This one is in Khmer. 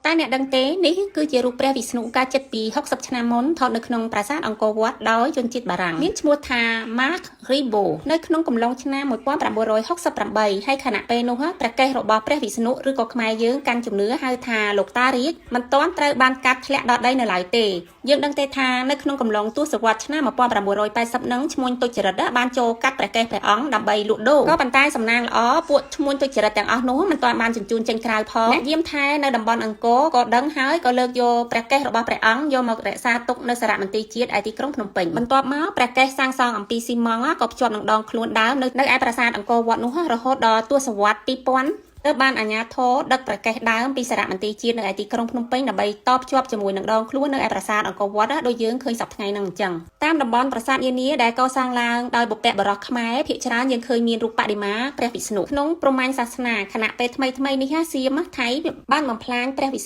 តែអ្នកដឹងទេនេះគឺជារូបព្រះវិស្ណុកាលចិត្តពី60ឆ្នាំមុនថតនៅក្នុងប្រាសាទអង្គរវត្តដោយជនជាតិបារាំងមានឈ្មោះថា Marc Ribot នៅក្នុងកំឡុងឆ្នាំ1968ហើយខណៈពេលនោះព្រះកេសរបស់ព្រះវិស្ណុឬក៏ខ្មែរយើងកាន់ជំនឿហៅថាលោកតារាជមិនទាន់ត្រូវបានកាត់ធ្លាក់ដល់ដីនៅឡើយទេយើងដឹងទេថានៅក្នុងកំឡុងទសវត្សរ៍ឆ្នាំ1980នឹងឈ្មួញទុច្ចរិតបានចូលកាត់ព្រះកេសព្រះអង្គដើម្បីលក់ដូរក៏ប៉ុន្តែសំណាងល្អពួកឈ្មួញទុច្ចរិតទាំងអស់នោះមិនទាន់បានជញ្ជូនចេញក្រៅផងអ្នកយាមថែនៅតំបន់អង្គរក៏ដឹងហើយក៏លើកយកព្រះកេសរបស់ព្រះអង្គយកមករក្សាទុកនៅសារមន្ទីរជាតិឯទីក្រុងភ្នំពេញបន្ទាប់មកព្រះកេសសាងសង់អំពីស៊ីម៉ង់ក៏ភ្ជាប់នឹងដងខ្លួនដើមនៅឯប្រាសាទអង្គរវត្តនោះរហូតដល់ទសវត្សរ៍2000ទើបបានអាជ្ញាធរដឹកព្រះកេសដើមពីសារមន្ទីរជាតិនៅឯទីក្រុងភ្នំពេញដើម្បីតភ្ជាប់ជាមួយនឹងដងខ្លួននៅឯប្រាសាទអង្គរវត្តដូចយើងឃើញសប្តាហ៍ថ្ងៃហ្នឹងអញ្ចឹងតាមតំបន់ប្រាសាទនានាដែលកសាងឡើងដោយបុព្វបុរសខ្មែរភាគច្រើនយើងឃើញមានរូបបដិមាព្រះវិស្ណុក្នុងព្រហ្មញ្ញសាសនាខណៈពេលថ្មីនេះសៀមថៃបានបំផ្លាញព្រះវិស្ណុ